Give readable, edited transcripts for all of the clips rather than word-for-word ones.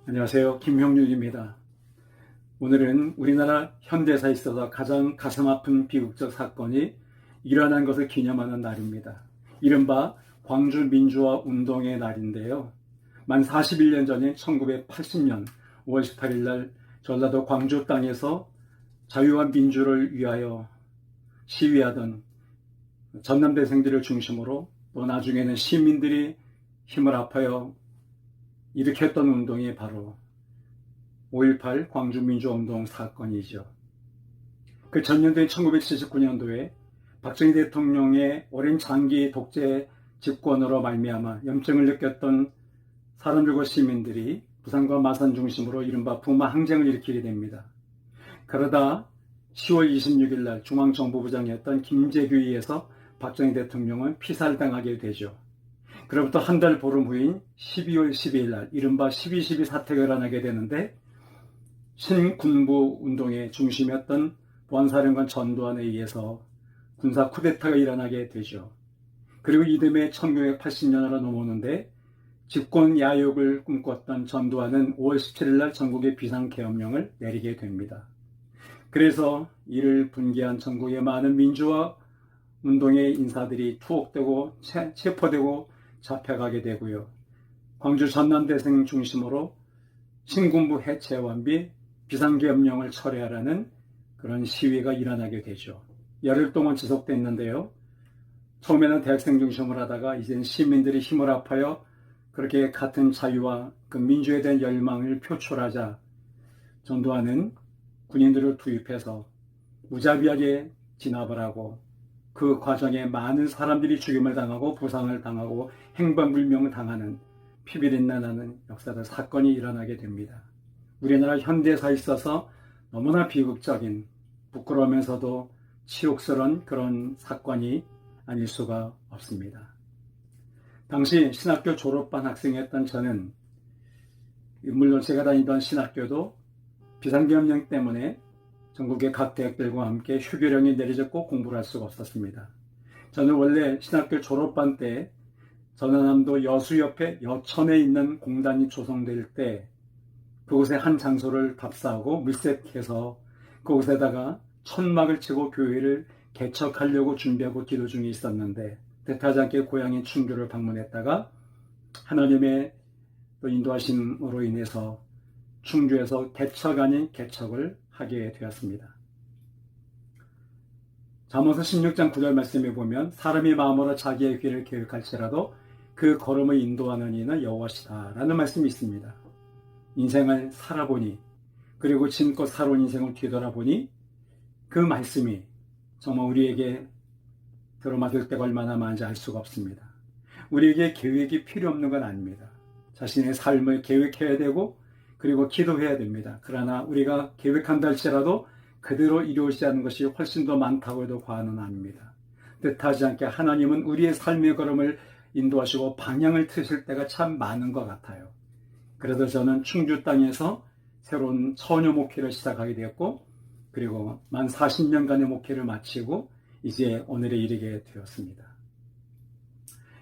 안녕하세요. 김형률입니다. 오늘은 우리나라 현대사에 있어서 가장 가슴 아픈 비극적 사건이 일어난 것을 기념하는 날입니다. 이른바 광주 민주화 운동의 날인데요. 만 41년 전인 1980년 5월 18일 날 전라도 광주 땅에서 자유와 민주를 위하여 시위하던 전남대생들을 중심으로 또 나중에는 시민들이 힘을 합하여 일으켰던 운동이 바로 5.18 광주민주운동 사건이죠. 그 전년도인 1979년도에 박정희 대통령의 오랜 장기 독재 집권으로 말미암아 염증을 느꼈던 사람들과 시민들이 부산과 마산 중심으로 이른바 부마 항쟁을 일으키게 됩니다. 그러다 10월 26일 날 중앙정보부장이었던 김재규에 의해서 박정희 대통령은 피살당하게 되죠. 그로부터 한 달 보름 후인 12월 12일 날 이른바 12.12 사태가 일어나게 되는데 신군부 운동의 중심이었던 보안사령관 전두환에 의해서 군사 쿠데타가 일어나게 되죠. 그리고 이듬해 1980년으로 넘어오는데 집권 야욕을 꿈꿨던 전두환은 5월 17일 날 전국에 비상계엄령을 내리게 됩니다. 그래서 이를 분개한 전국의 많은 민주화 운동의 인사들이 투옥되고 체포되고 잡혀가게 되고요. 광주 전남대생 중심으로 신군부 해체 완비 비상계엄령을 철회하라는 그런 시위가 일어나게 되죠. 열흘 동안 지속됐는데요. 처음에는 대학생 중심으로 하다가 이젠 시민들이 힘을 합하여 그렇게 같은 자유와 그 민주에 대한 열망을 표출하자 전두환은 군인들을 투입해서 무자비하게 진압을 하고 그 과정에 많은 사람들이 죽임을 당하고 부상을 당하고 행방불명을 당하는 피비린내나는 역사적 사건이 일어나게 됩니다. 우리나라 현대사에 있어서 너무나 비극적인 부끄러우면서도 치욕스러운 그런 사건이 아닐 수가 없습니다. 당시 신학교 졸업반 학생이었던 저는 물론 제가 다니던 신학교도 비상계엄령 때문에 전국의 각 대학들과 함께 휴교령이 내려졌고 공부를 할 수가 없었습니다. 저는 원래 신학교 졸업반 때 전라남도 여수 옆에 여천에 있는 공단이 조성될 때 그곳에 한 장소를 답사하고 물색해서 그곳에다가 천막을 치고 교회를 개척하려고 준비하고 기도 중에 있었는데 뜻하지 않게 고향인 충주를 방문했다가 하나님의 또 인도하심으로 인해서 충주에서 개척 아닌 개척을 하게 되었습니다. 잠언서 16장 9절 말씀에 보면 사람이 마음으로 자기의 길을 계획할지라도 그 걸음을 인도하는 이는 여호와시다 라는 말씀이 있습니다. 인생을 살아보니 그리고 지금껏 살아온 인생을 뒤돌아보니 그 말씀이 정말 우리에게 들어맞을 때가 얼마나 많은지 알 수가 없습니다. 우리에게 계획이 필요 없는 건 아닙니다. 자신의 삶을 계획해야 되고 그리고 기도해야 됩니다. 그러나 우리가 계획한다 할지라도 그대로 이루어지지 않는 것이 훨씬 더 많다고 해도 과언은 아닙니다. 뜻하지 않게 하나님은 우리의 삶의 걸음을 인도하시고 방향을 트실 때가 참 많은 것 같아요. 그래서 저는 충주 땅에서 새로운 처녀 목회를 시작하게 되었고 그리고 만 40년간의 목회를 마치고 이제 오늘에 이르게 되었습니다.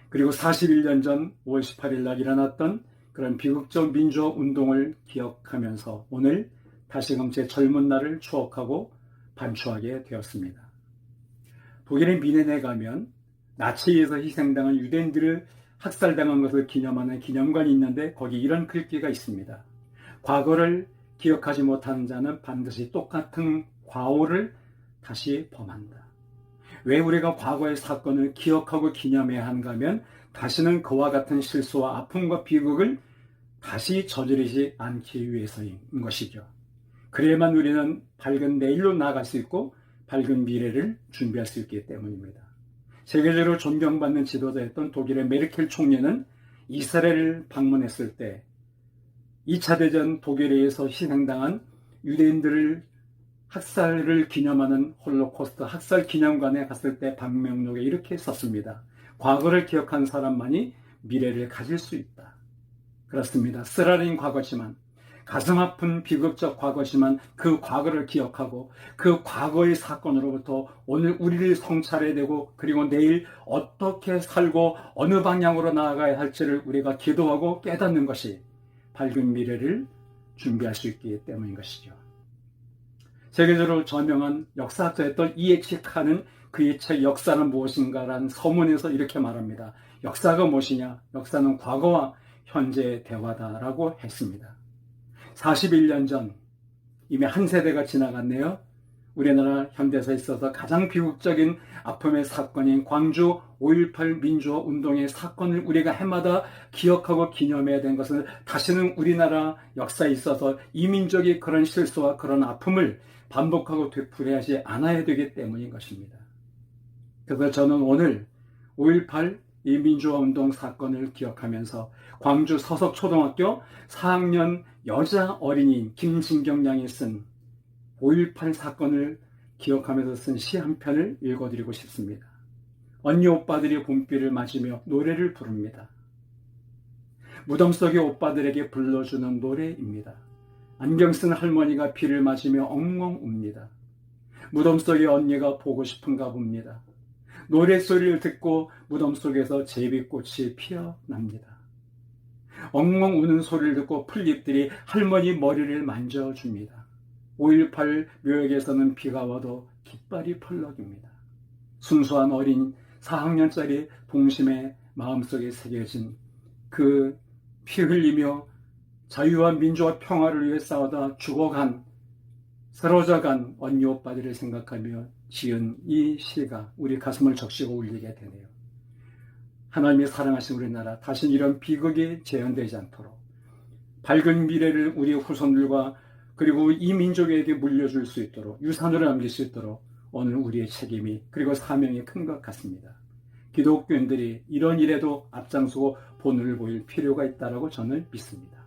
그리고 41년 전 5월 18일 날 일어났던 그런 비극적 민주화 운동을 기억하면서 오늘 다시금 제 젊은 날을 추억하고 반추하게 되었습니다. 독일의 미넨에 가면 나치에 의해서 희생당한 유대인들을 학살당한 것을 기념하는 기념관이 있는데 거기 이런 글귀가 있습니다. 과거를 기억하지 못하는 자는 반드시 똑같은 과오를 다시 범한다. 왜 우리가 과거의 사건을 기억하고 기념해야 하는가 하면 다시는 그와 같은 실수와 아픔과 비극을 다시 저지르지 않기 위해서인 것이죠. 그래야만 우리는 밝은 내일로 나아갈 수 있고 밝은 미래를 준비할 수 있기 때문입니다. 세계적으로 존경받는 지도자였던 독일의 메르켈 총리는 이스라엘을 방문했을 때 2차 대전 독일에 의해서 희생당한 유대인들을 학살을 기념하는 홀로코스트 학살 기념관에 갔을 때 방명록에 이렇게 썼습니다. 과거를 기억한 사람만이 미래를 가질 수 있다. 그렇습니다. 쓰라린 과거지만 가슴 아픈 비극적 과거지만 그 과거를 기억하고 그 과거의 사건으로부터 오늘 우리를 성찰해야 되고 그리고 내일 어떻게 살고 어느 방향으로 나아가야 할지를 우리가 기도하고 깨닫는 것이 밝은 미래를 준비할 수 있기 때문인 것이죠. 세계적으로 저명한 역사학자였던 이에치 칸은 그의 책 역사는 무엇인가라는 서문에서 이렇게 말합니다. 역사가 무엇이냐? 역사는 과거와 현재의 대화다라고 했습니다. 41년 전 이미 한 세대가 지나갔네요. 우리나라 현대사에 있어서 가장 비극적인 아픔의 사건인 광주 5.18 민주화 운동의 사건을 우리가 해마다 기억하고 기념해야 되는 것은 다시는 우리나라 역사에 있어서 이민족이 그런 실수와 그런 아픔을 반복하고 되풀이하지 않아야 되기 때문인 것입니다. 그래서 저는 오늘 5.18 이 민주화 운동 사건을 기억하면서 광주 서석초등학교 4학년 여자 어린이인 김진경 양이 쓴 5.18 사건을 기억하면서 쓴 시 한 편을 읽어드리고 싶습니다. 언니 오빠들이 봄비를 맞으며 노래를 부릅니다. 무덤 속의 오빠들에게 불러주는 노래입니다. 안경 쓴 할머니가 비를 맞으며 엉엉 웁니다. 무덤 속의 언니가 보고 싶은가 봅니다. 노랫소리를 듣고 무덤 속에서 제비꽃이 피어납니다. 엉엉 우는 소리를 듣고 풀잎들이 할머니 머리를 만져줍니다. 5.18 묘역에서는 비가 와도 깃발이 펄럭입니다. 순수한 어린 4학년짜리 봉심의 마음속에 새겨진 그 피 흘리며 자유와 민주와 평화를 위해 싸우다 죽어간, 쓰러져간 언니 오빠들을 생각하며 지은 이 시가 우리 가슴을 적시고 울리게 되네요. 하나님이 사랑하신 우리나라 다신 이런 비극이 재현되지 않도록 밝은 미래를 우리 후손들과 그리고 이 민족에게 물려줄 수 있도록 유산으로 남길 수 있도록 오늘 우리의 책임이 그리고 사명이 큰 것 같습니다. 기독교인들이 이런 일에도 앞장서고 본을 보일 필요가 있다고 저는 믿습니다.